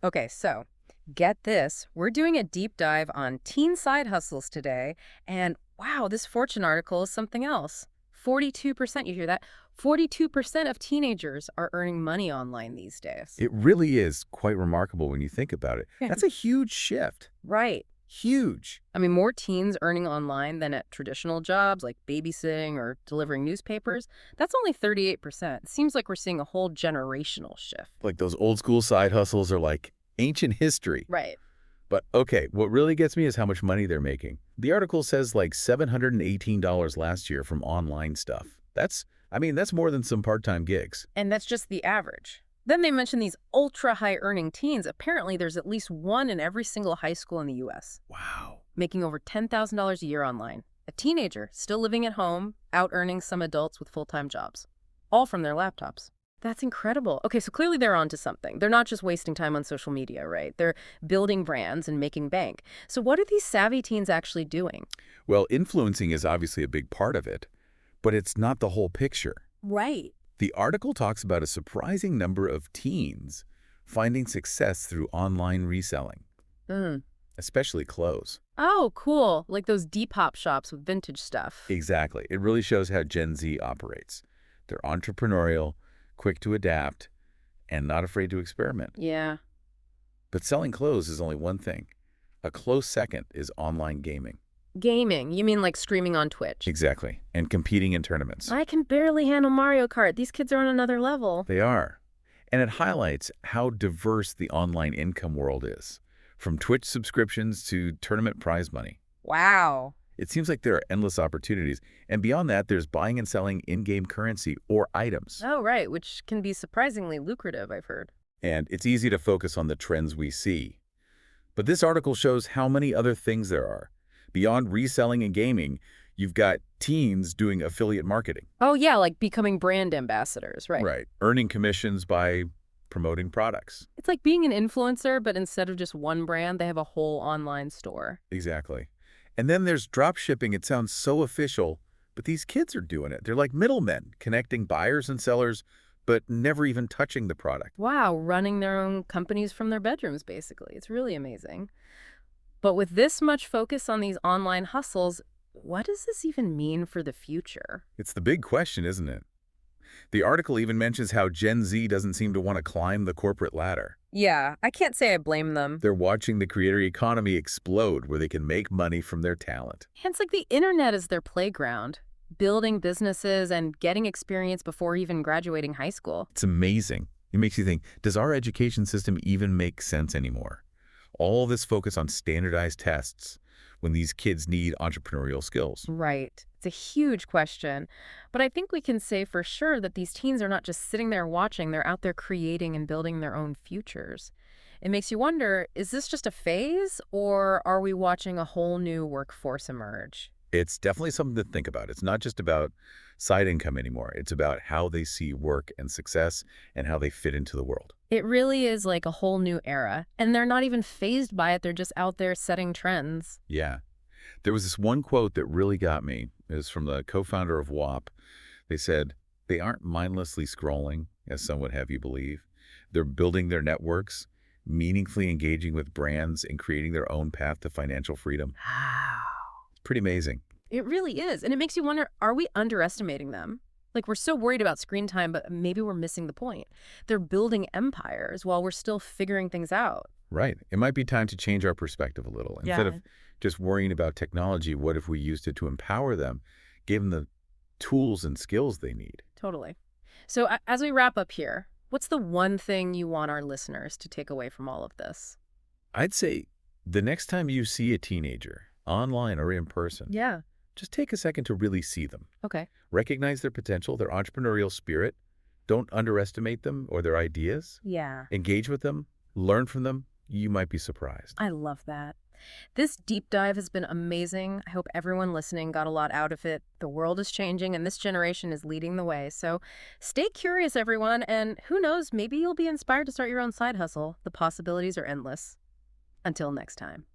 Okay, so get this. We're doing a deep dive on teen side hustles today. And wow, this Fortune article is something else. 42%, you hear that? 42% of teenagers are earning money online these days. It really is quite remarkable when you think about it. Yeah. That's a huge shift. Right. Huge. I mean, more teens earning online than at traditional jobs like babysitting or delivering newspapers. That's only 38%. It seems like we're seeing a whole generational shift. Like those old school side hustles are like ancient history. Right. But okay, what really gets me is how much money they're making. The article says like $718 last year from online stuff. That's more than some part-time gigs. And that's just the average. Then they mention these ultra high earning teens. Apparently, there's at least one in every single high school in the US Wow. making over $10,000 a year online. A teenager still living at home, out earning some adults with full time jobs, all from their laptops. That's incredible. Okay, so clearly they're onto something. They're not just wasting time on social media, right? They're building brands and making bank. So, what are these savvy teens actually doing? Well, influencing is obviously a big part of it, but it's not the whole picture. Right. The article talks about a surprising number of teens finding success through online reselling, Mm. especially clothes. Oh, cool. Like those Depop shops with vintage stuff. Exactly. It really shows how Gen Z operates. They're entrepreneurial, quick to adapt, and not afraid to experiment. Yeah. But selling clothes is only one thing. A close second is online gaming. Gaming. You mean like streaming on Twitch? Exactly. And competing in tournaments. I can barely handle Mario Kart. These kids are on another level. They are. And it highlights how diverse the online income world is, from Twitch subscriptions to tournament prize money. Wow. It seems like there are endless opportunities. And beyond that, there's buying and selling in-game currency or items. Oh, right, which can be surprisingly lucrative, I've heard. And it's easy to focus on the trends we see. But this article shows how many other things there are. Beyond reselling and gaming, you've got teens doing affiliate marketing. Oh, yeah, like becoming brand ambassadors, right? Right. Earning commissions by promoting products. It's like being an influencer, but instead of just one brand, they have a whole online store. Exactly. And then there's drop shipping. It sounds so official, but these kids are doing it. They're like middlemen, connecting buyers and sellers, but never even touching the product. Wow, running their own companies from their bedrooms, basically. It's really amazing. But with this much focus on these online hustles, what does this even mean for the future? It's the big question, isn't it? The article even mentions how Gen Z doesn't seem to want to climb the corporate ladder. Yeah, I can't say I blame them. They're watching the creator economy explode where they can make money from their talent. And it's like the internet is their playground, building businesses and getting experience before even graduating high school. It's amazing. It makes you think, does our education system even make sense anymore? All this focus on standardized tests when these kids need entrepreneurial skills. Right. It's a huge question. But I think we can say for sure that these teens are not just sitting there watching, they're out there creating and building their own futures. It makes you wonder, is this just a phase or are we watching a whole new workforce emerge? It's definitely something to think about. It's not just about side income anymore. It's about how they see work and success and how they fit into the world. It really is like a whole new era, and they're not even fazed by it. They're just out there setting trends. Yeah. There was this one quote that really got me. It was from the co-founder of WAP. They said, they aren't mindlessly scrolling, as some would have you believe. They're building their networks, meaningfully engaging with brands, and creating their own path to financial freedom. Wow. It's pretty amazing. It really is. And it makes you wonder, are we underestimating them? Like, we're so worried about screen time, but maybe we're missing the point. They're building empires while we're still figuring things out. Right. It might be time to change our perspective a little. Instead Yeah. of just worrying about technology, what if we used it to empower them, give them the tools and skills they need? Totally. So, as we wrap up here, what's the one thing you want our listeners to take away from all of this? I'd say the next time you see a teenager, online or in person, Yeah. just take a second to really see them. Okay. Recognize their potential, their entrepreneurial spirit. Don't underestimate them or their ideas. Yeah. Engage with them, learn from them. You might be surprised. I love that. This deep dive has been amazing. I hope everyone listening got a lot out of it. The world is changing and this generation is leading the way. So stay curious, everyone. And who knows, maybe you'll be inspired to start your own side hustle. The possibilities are endless. Until next time.